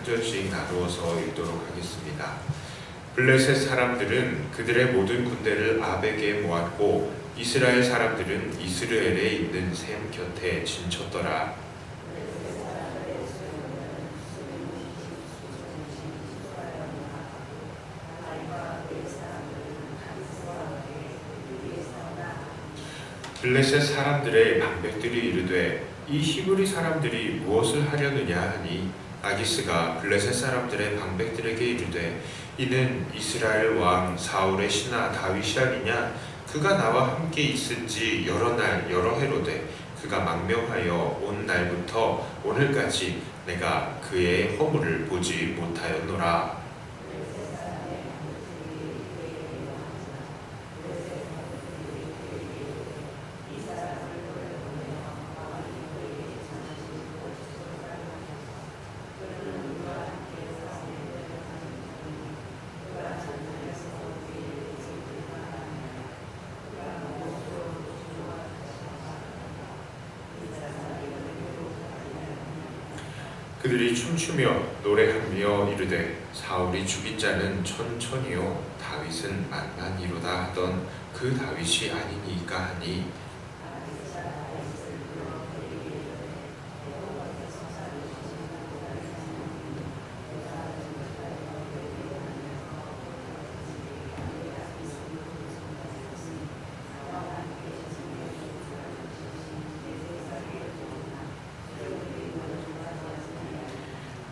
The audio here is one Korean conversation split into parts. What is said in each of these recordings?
구절씩 나누어서 읽도록 하겠습니다. 블레셋 사람들은 그들의 모든 군대를 아벡에 모았고 이스라엘 사람들은 이스라엘에 있는 샘 곁에 진쳤더라. 블레셋 사람들의 방백들이 이르되 이 히브리 사람들이 무엇을 하려느냐 하니 아기스가 블레셋 사람들의 방백들에게 이르되 이는 이스라엘 왕 사울의 신하 다윗이 아니냐. 그가 나와 함께 있은지 여러 날 여러 해로되 그가 망명하여 온 날부터 오늘까지 내가 그의 허물을 보지 못하였노라. 그들이 춤추며 노래하며 이르되 사울이 죽인 자는 천천히요 다윗은 만만히로다 하던 그 다윗이 아니니까 하니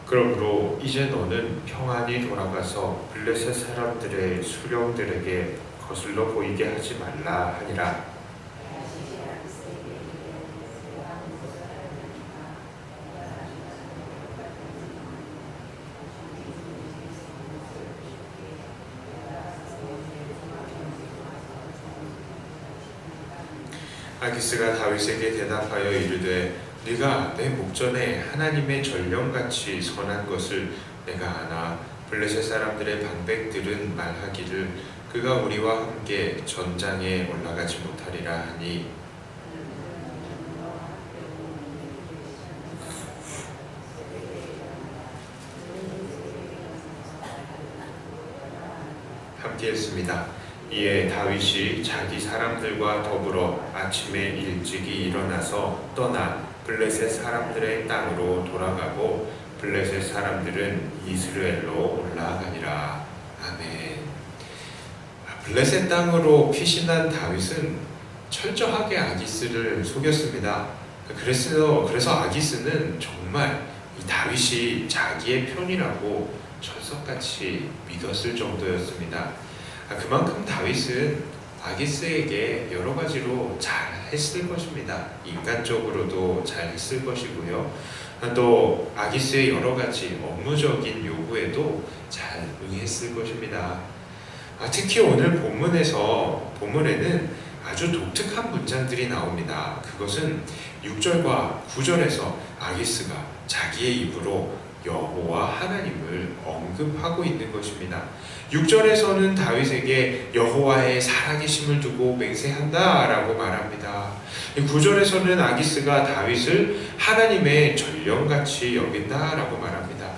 그러므로 이제 너는 평안히 돌아가서 블레셋 사람들의 수령들에게 거슬러 보이게 하지 말라 하니라. 아기스가 다윗에게 대답하여 이르되 네가 내 목전에 하나님의 전령같이 선한 것을 내가 아나 블레셋 사람들의 방백들은 말하기를 그가 우리와 함께 전장에 올라가지 못하리라 하니 함께 했습니다. 이에 다윗이 자기 사람들과 더불어 아침에 일찍이 일어나서 떠나 블레셋 사람들의 땅으로 돌아가고 블레셋 사람들은 이스라엘로 올라가니라. 아멘. 블레셋 땅으로 피신한 다윗은 철저하게 아기스를 속였습니다. 그래서 아기스는 정말 이 다윗이 자기의 편이라고 철석같이 믿었을 정도였습니다. 그만큼 다윗은 아기스에게 여러 가지로 잘 했을 것입니다. 인간적으로도 잘 했을 것이고요. 또 아기스의 여러 가지 업무적인 요구에도 잘 응했을 것입니다. 특히 오늘 본문에는 아주 독특한 문장들이 나옵니다. 그것은 6절과 9절에서 아기스가 자기의 입으로 여호와 하나님을 언급하고 있는 것입니다. 6절에서는 다윗에게 여호와의 살아계심을 두고 맹세한다 라고 말합니다. 9절에서는 아기스가 다윗을 하나님의 전령같이 여긴다 라고 말합니다.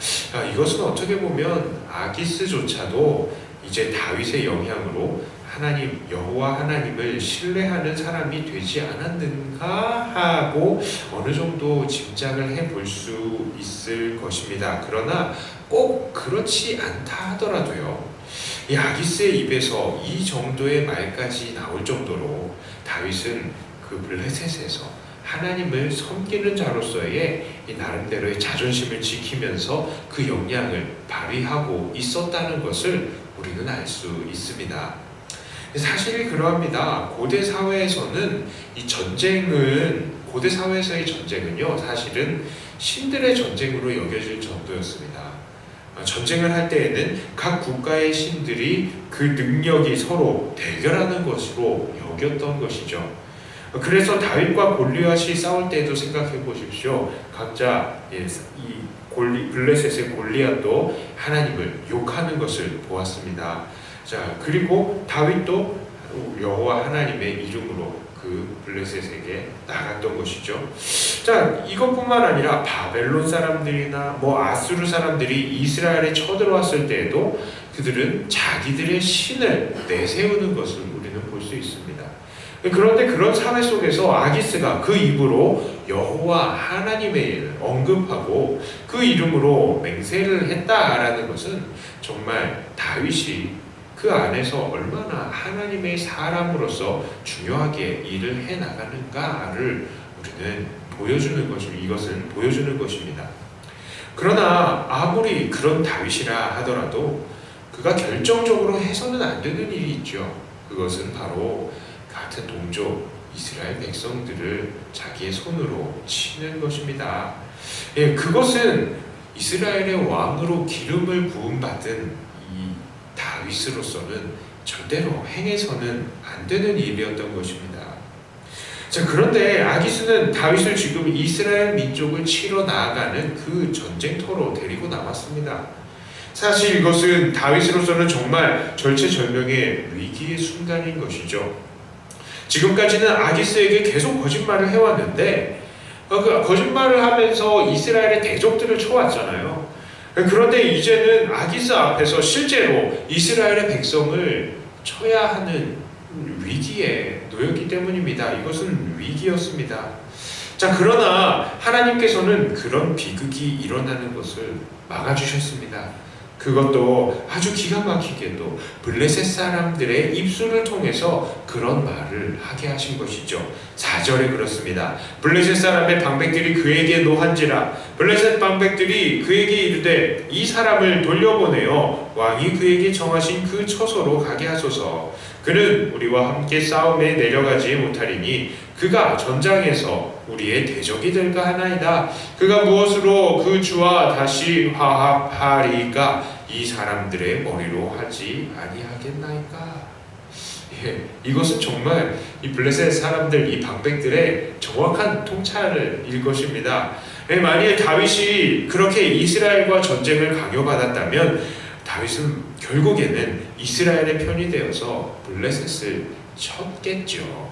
이것은 어떻게 보면 아기스조차도 이제 다윗의 영향으로 하나님 여호와 하나님을 신뢰하는 사람이 되지 않았는가 하고 어느 정도 짐작을 해볼 수 있을 것입니다. 그러나 꼭 그렇지 않다 하더라도요, 이 아기스의 입에서 이 정도의 말까지 나올 정도로 다윗은 그 블레셋에서 하나님을 섬기는 자로서의 이 나름대로의 자존심을 지키면서 그 역량을 발휘하고 있었다는 것을 우리는 알 수 있습니다. 사실이 그러합니다. 고대 사회에서의 전쟁은요, 사실은 신들의 전쟁으로 여겨질 정도였습니다. 전쟁을 할 때에는 각 국가의 신들이 그 능력이 서로 대결하는 것으로 여겼던 것이죠. 그래서 다윗과 골리앗이 싸울 때도 생각해 보십시오. 각자 블레셋의 골리앗도 하나님을 욕하는 것을 보았습니다. 자, 그리고 다윗도 여호와 하나님의 이름으로 그 블레셋에게 나갔던 것이죠. 자, 이것뿐만 아니라 바벨론 사람들이나 아수르 사람들이 이스라엘에 쳐들어왔을 때에도 그들은 자기들의 신을 내세우는 것을 우리는 볼 수 있습니다. 그런데 그런 사회 속에서 아기스가 그 입으로 여호와 하나님의 일을 언급하고 그 이름으로 맹세를 했다라는 것은 정말 다윗이 그 안에서 얼마나 하나님의 사람으로서 중요하게 일을 해나가는가를 우리는 이것은 보여주는 것입니다. 그러나 아무리 그런 다윗이라 하더라도 그가 결정적으로 해서는 안 되는 일이 있죠. 그것은 바로 같은 동족 이스라엘 백성들을 자기의 손으로 치는 것입니다. 그것은 이스라엘의 왕으로 기름을 부음받은 이 다윗으로서는 절대로 행해서는 안 되는 일이었던 것입니다. 자, 그런데 아기스는 다윗을 지금 이스라엘 민족을 치러 나아가는 그 전쟁터로 데리고 나왔습니다. 사실 이것은 다윗으로서는 정말 절체절명의 위기의 순간인 것이죠. 지금까지는 아기스에게 계속 거짓말을 해왔는데 그 거짓말을 하면서 이스라엘의 대적들을 쳐왔잖아요. 그런데 이제는 아기스 앞에서 실제로 이스라엘의 백성을 쳐야 하는 위기에 놓였기 때문입니다. 이것은 위기였습니다. 자, 그러나 하나님께서는 그런 비극이 일어나는 것을 막아주셨습니다. 그것도 아주 기가 막히게도 블레셋 사람들의 입술을 통해서 그런 말을 하게 하신 것이죠. 4절에 그렇습니다. 블레셋 사람의 방백들이 그에게 노한지라 블레셋 방백들이 그에게 이르되 이 사람을 돌려보내어 왕이 그에게 정하신 그 처소로 가게 하소서. 그는 우리와 함께 싸움에 내려가지 못하리니 그가 전장에서 우리의 대적이 될까 하나이다. 그가 무엇으로 그 주와 다시 화합하리까? 이 사람들의 머리로 하지 아니하겠나이까? 이것은 정말 이 블레셋 사람들, 이 방백들의 정확한 통찰일 것입니다. 만약에 다윗이 그렇게 이스라엘과 전쟁을 강요받았다면 다윗은 결국에는 이스라엘의 편이 되어서 블레셋을 쳤겠죠.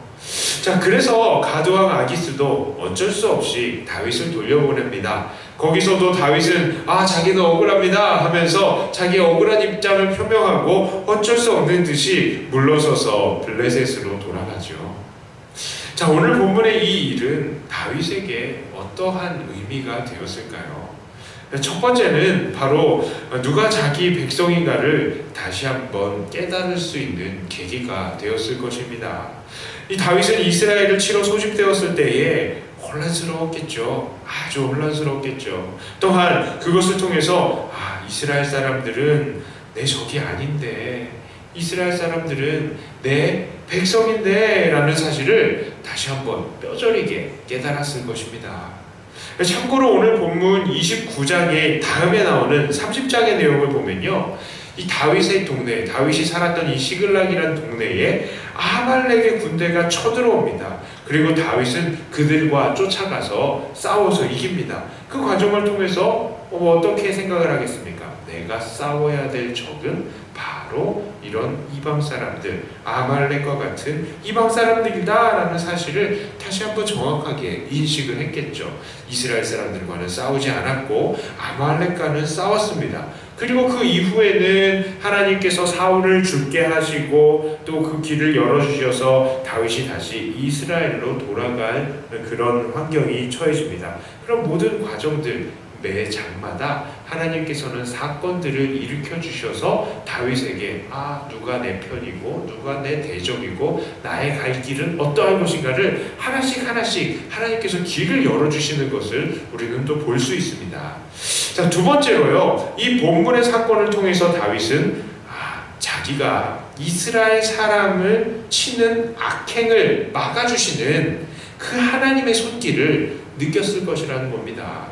자, 그래서 가드왕 아기스도 어쩔 수 없이 다윗을 돌려보냅니다. 거기서도 다윗은 자기는 억울합니다 하면서 자기의 억울한 입장을 표명하고 어쩔 수 없는 듯이 물러서서 블레셋으로 돌아가죠. 자, 오늘 본문의 이 일은 다윗에게 어떠한 의미가 되었을까요? 첫 번째는 바로 누가 자기 백성인가를 다시 한번 깨달을 수 있는 계기가 되었을 것입니다. 이 다윗은 이스라엘을 치러 소집되었을 때에 혼란스러웠겠죠. 아주 혼란스러웠겠죠. 또한 그것을 통해서 이스라엘 사람들은 내 적이 아닌데, 이스라엘 사람들은 내 백성인데 라는 사실을 다시 한번 뼈저리게 깨달았을 것입니다. 참고로 오늘 본문 29장의 다음에 나오는 30장의 내용을 보면요, 이 다윗의 동네, 다윗이 살았던 이 시글락이라는 동네에 아말렉의 군대가 쳐들어옵니다. 그리고 다윗은 그들과 쫓아가서 싸워서 이깁니다. 그 과정을 통해서 어떻게 생각을 하겠습니까? 내가 싸워야 될 적은 바로 이런 이방 사람들, 아말렉과 같은 이방 사람들이다라는 사실을 다시 한번 정확하게 인식을 했겠죠. 이스라엘 사람들과는 싸우지 않았고 아말렉과는 싸웠습니다. 그리고 그 이후에는 하나님께서 사울을 죽게 하시고 또 그 길을 열어주셔서 다윗이 다시 이스라엘로 돌아갈 그런 환경이 처해집니다. 그런 모든 과정들, 매 장마다 하나님께서는 사건들을 일으켜 주셔서 다윗에게 누가 내 편이고 누가 내 대적이고 나의 갈 길은 어떠한 것인가를 하나씩 하나님께서 길을 열어주시는 것을 우리는 또 볼 수 있습니다. 자, 두 번째로요, 이 본문의 사건을 통해서 다윗은 자기가 이스라엘 사람을 치는 악행을 막아주시는 그 하나님의 손길을 느꼈을 것이라는 겁니다.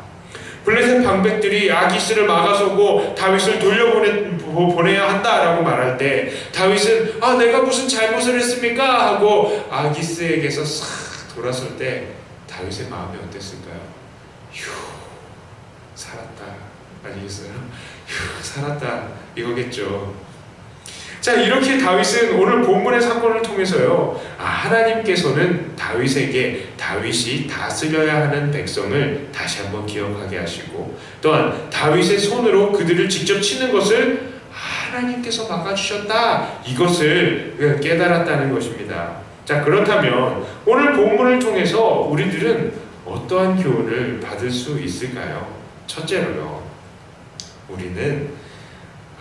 블레셋 방백들이 아기스를 막아서고 다윗을 돌려보내야 한다라고 말할 때 다윗은 내가 무슨 잘못을 했습니까? 하고 아기스에게서 싹 돌아설 때 다윗의 마음이 어땠을까요? 휴, 살았다 아니겠어요? 휴, 살았다 이거겠죠. 자, 이렇게 다윗은 오늘 본문의 사건을 통해서요, 하나님께서는 다윗이 다스려야 하는 백성을 다시 한번 기억하게 하시고, 또한 다윗의 손으로 그들을 직접 치는 것을 하나님께서 막아주셨다, 이것을 깨달았다는 것입니다. 자, 그렇다면 오늘 본문을 통해서 우리들은 어떠한 교훈을 받을 수 있을까요? 첫째로요, 우리는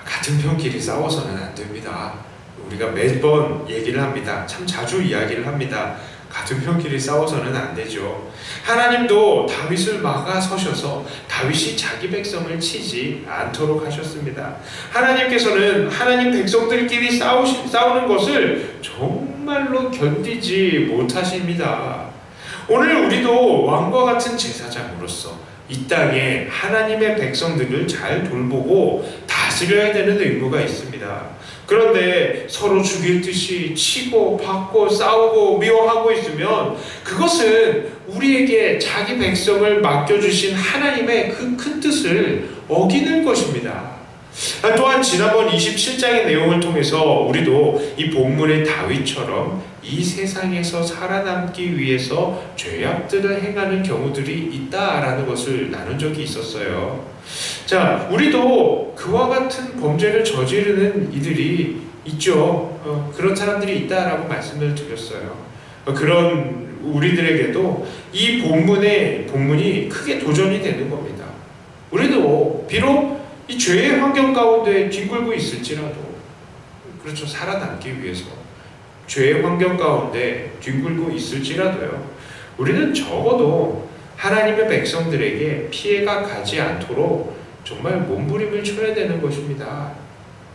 같은 편끼리 싸워서는 안 됩니다. 우리가 매번 얘기를 합니다. 참 자주 이야기를 합니다. 같은 편끼리 싸워서는 안 되죠. 하나님도 다윗을 막아서셔서 다윗이 자기 백성을 치지 않도록 하셨습니다. 하나님께서는 하나님 백성들끼리 싸우는 것을 정말로 견디지 못하십니다. 오늘 우리도 왕과 같은 제사장으로서 이 땅에 하나님의 백성들을 잘 돌보고 다스려야 되는 의무가 있습니다. 그런데 서로 죽일 듯이 치고 받고 싸우고 미워하고 있으면 그것은 우리에게 자기 백성을 맡겨주신 하나님의 그 큰 뜻을 어기는 것입니다. 또한 지난번 27장의 내용을 통해서 우리도 이 본문의 다윗처럼 이 세상에서 살아남기 위해서 죄악들을 행하는 경우들이 있다라는 것을 나눈 적이 있었어요. 자, 우리도 그와 같은 범죄를 저지르는 이들이 있죠. 그런 사람들이 있다라고 말씀을 드렸어요. 그런 우리들에게도 이 본문이 크게 도전이 되는 겁니다. 우리도 비록 이 죄의 환경 가운데 뒹굴고 있을지라도, 그렇죠, 살아남기 위해서 죄의 환경 가운데 뒹굴고 있을지라도요, 우리는 적어도 하나님의 백성들에게 피해가 가지 않도록 정말 몸부림을 쳐야 되는 것입니다.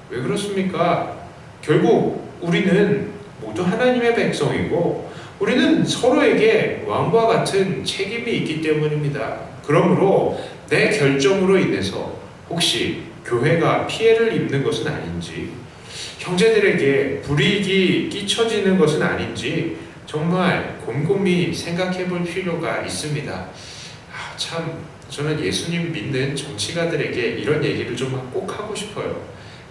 왜 그렇습니까? 결국 우리는 모두 하나님의 백성이고 우리는 서로에게 왕과 같은 책임이 있기 때문입니다. 그러므로 내 결정으로 인해서 혹시 교회가 피해를 입는 것은 아닌지, 형제들에게 불이익이 끼쳐지는 것은 아닌지 정말 곰곰이 생각해 볼 필요가 있습니다. 참 저는 예수님 믿는 정치가들에게 이런 얘기를 좀 꼭 하고 싶어요.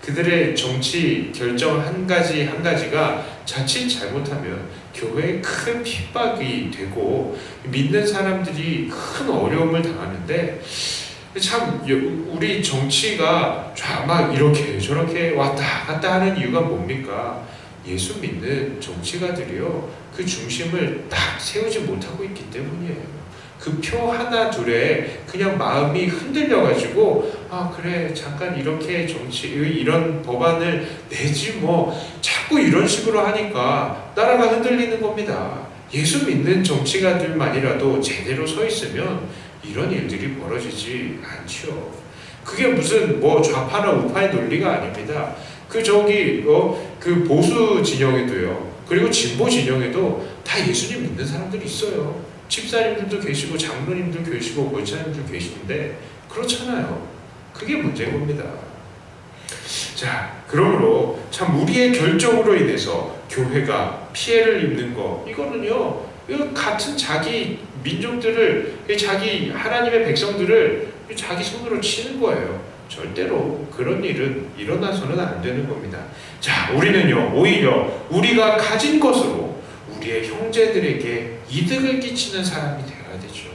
그들의 정치 결정 한 가지가 자칫 잘못하면 교회에 큰 핍박이 되고 믿는 사람들이 큰 어려움을 당하는데, 참 우리 정치가 막 이렇게 저렇게 왔다 갔다 하는 이유가 뭡니까? 예수 믿는 정치가들이요, 그 중심을 딱 세우지 못하고 있기 때문이에요. 그 표 하나 둘에 그냥 마음이 흔들려가지고 그래 잠깐 이렇게 이런 법안을 내지 뭐, 자꾸 이런 식으로 하니까 나라가 흔들리는 겁니다. 예수 믿는 정치가들만이라도 제대로 서 있으면 이런 일들이 벌어지지 않죠. 그게 무슨 좌파나 우파의 논리가 아닙니다. 그 보수 진영에도요, 그리고 진보 진영에도 다 예수님 믿는 사람들이 있어요. 집사님들도 계시고 장로님들 계시고 권사님들 계시는데 그렇잖아요. 그게 문제인 겁니다. 자, 그러므로 참 우리의 결정으로 인해서 교회가 피해를 입는 거, 이거는요, 같은 자기 민족들을, 자기 하나님의 백성들을 자기 손으로 치는 거예요. 절대로 그런 일은 일어나서는 안 되는 겁니다. 자, 우리는요, 오히려 우리가 가진 것으로 우리의 형제들에게 이득을 끼치는 사람이 되어야 되죠.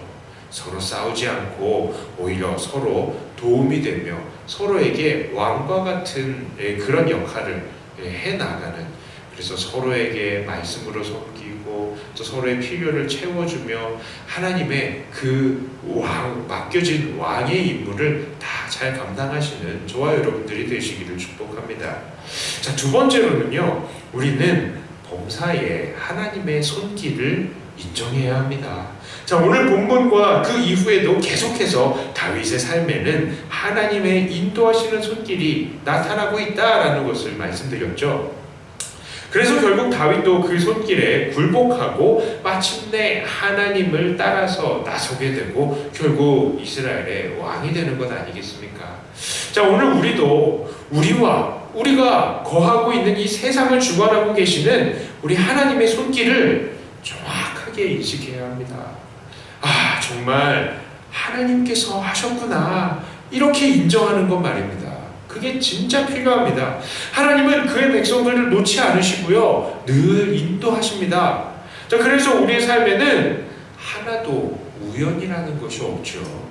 서로 싸우지 않고 오히려 서로 도움이 되며 서로에게 왕과 같은 그런 역할을 해나가는, 그래서 서로에게 말씀으로 섬기고 또 서로의 필요를 채워주며 하나님의 그 맡겨진 왕의 임무를 다 잘 감당하시는 저와 여러분들이 되시기를 축복합니다. 자, 두 번째로는요, 우리는 범사에 하나님의 손길을 인정해야 합니다. 자, 오늘 본문과 그 이후에도 계속해서 다윗의 삶에는 하나님의 인도하시는 손길이 나타나고 있다라는 것을 말씀드렸죠. 그래서 결국 다윗도 그 손길에 굴복하고 마침내 하나님을 따라서 나서게 되고 결국 이스라엘의 왕이 되는 것 아니겠습니까? 자, 오늘 우리도 우리가 거하고 있는 이 세상을 주관하고 계시는 우리 하나님의 손길을 정확하게 인식해야 합니다. 정말 하나님께서 하셨구나, 이렇게 인정하는 것 말입니다. 그게 진짜 필요합니다. 하나님은 그의 백성들을 놓지 않으시고요. 늘 인도하십니다. 자, 그래서 우리의 삶에는 하나도 우연이라는 것이 없죠.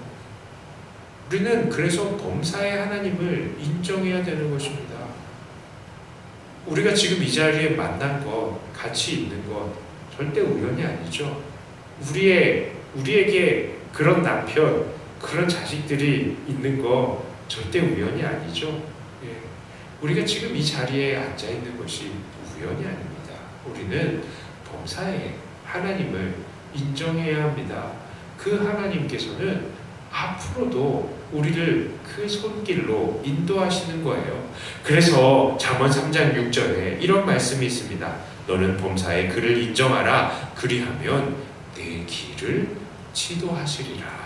우리는 그래서 범사의 하나님을 인정해야 되는 것입니다. 우리가 지금 이 자리에 만난 것, 같이 있는 것 절대 우연이 아니죠. 우리에게 그런 남편, 그런 자식들이 있는 거 절대 우연이 아니죠. 예. 우리가 지금 이 자리에 앉아 있는 것이 우연이 아닙니다. 우리는 범사의 하나님을 인정해야 합니다. 그 하나님께서는 앞으로도 우리를 그 손길로 인도하시는 거예요. 그래서 잠언 3장 6절에 이런 말씀이 있습니다. 너는 범사의 그를 인정하라. 그리하면 내 길을 지도하시리라.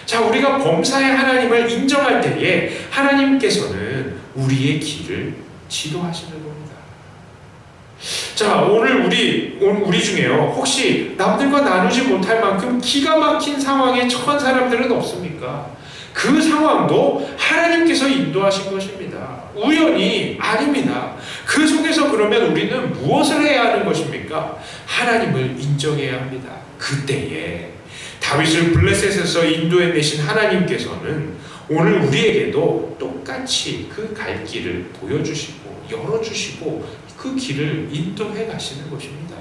자, 우리가 범사의 하나님을 인정할 때에 하나님께서는 우리의 길을 지도하시는 겁니다. 자, 오늘 우리 중에요, 혹시 남들과 나누지 못할 만큼 기가 막힌 상황에 처한 사람들은 없습니까? 그 상황도 하나님께서 인도하신 것입니다. 우연이 아닙니다. 그 속에서 그러면 우리는 무엇을 해야 하는 것입니까? 하나님을 인정해야 합니다. 그때에 다윗을 블레셋에서 인도해내신 하나님께서는 오늘 우리에게도 똑같이 그 갈 길을 보여주시고 열어주시고 그 길을 인도해 가시는 것입니다.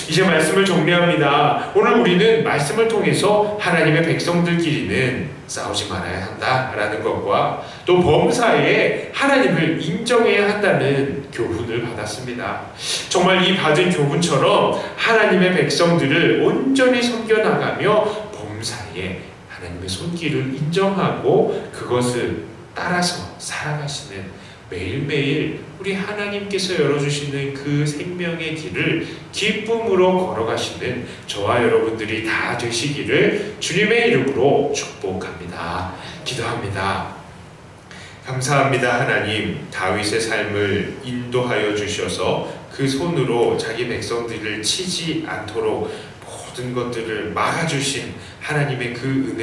이제 말씀을 정리합니다. 오늘 우리는 말씀을 통해서 하나님의 백성들끼리는 싸우지 말아야 한다라는 것과 또 범사에 하나님을 인정해야 한다는 교훈을 받았습니다. 정말 이 받은 교훈처럼 하나님의 백성들을 온전히 섬겨나가며 범사에 하나님의 손길을 인정하고 그것을 따라서 살아가시는 매일매일 우리 하나님께서 열어주시는 그 생명의 길을 기쁨으로 걸어가시는 저와 여러분들이 다 되시기를 주님의 이름으로 축복합니다. 기도합니다. 감사합니다. 하나님, 다윗의 삶을 인도하여 주셔서 그 손으로 자기 백성들을 치지 않도록 모든 것들을 막아주신 하나님의 그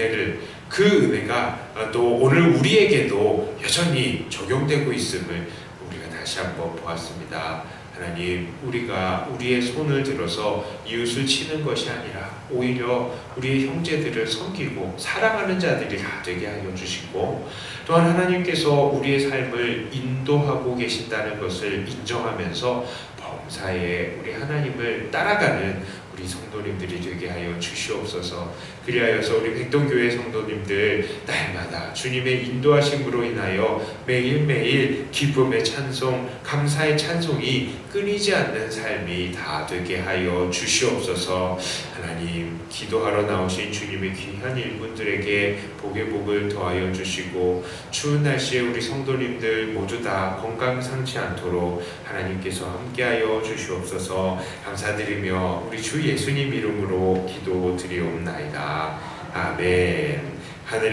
은혜가 또 오늘 우리에게도 여전히 적용되고 있음을 우리가 다시 한번 보았습니다. 하나님, 우리가 우리의 손을 들어서 이웃을 치는 것이 아니라 오히려 우리의 형제들을 섬기고 사랑하는 자들이 다 되게 하여 주시고, 또한 하나님께서 우리의 삶을 인도하고 계신다는 것을 인정하면서 범사에 우리 하나님을 따라가는 우리 성도님들이 되게 하여 주시옵소서. 그리하여서 우리 백동교회 성도님들 날마다 주님의 인도하심으로 인하여 매일매일 기쁨의 찬송, 감사의 찬송이 끊이지 않는 삶이 다 되게 하여 주시옵소서. 하나님, 기도하러 나오신 주님의 귀한 일꾼들에게 복의 복을 더하여 주시고, 추운 날씨에 우리 성도님들 모두 다 건강 상치 않도록 하나님께서 함께하여 주시옵소서. 감사드리며 우리 주 예수님 이름으로 기도드리옵나이다. 아멘.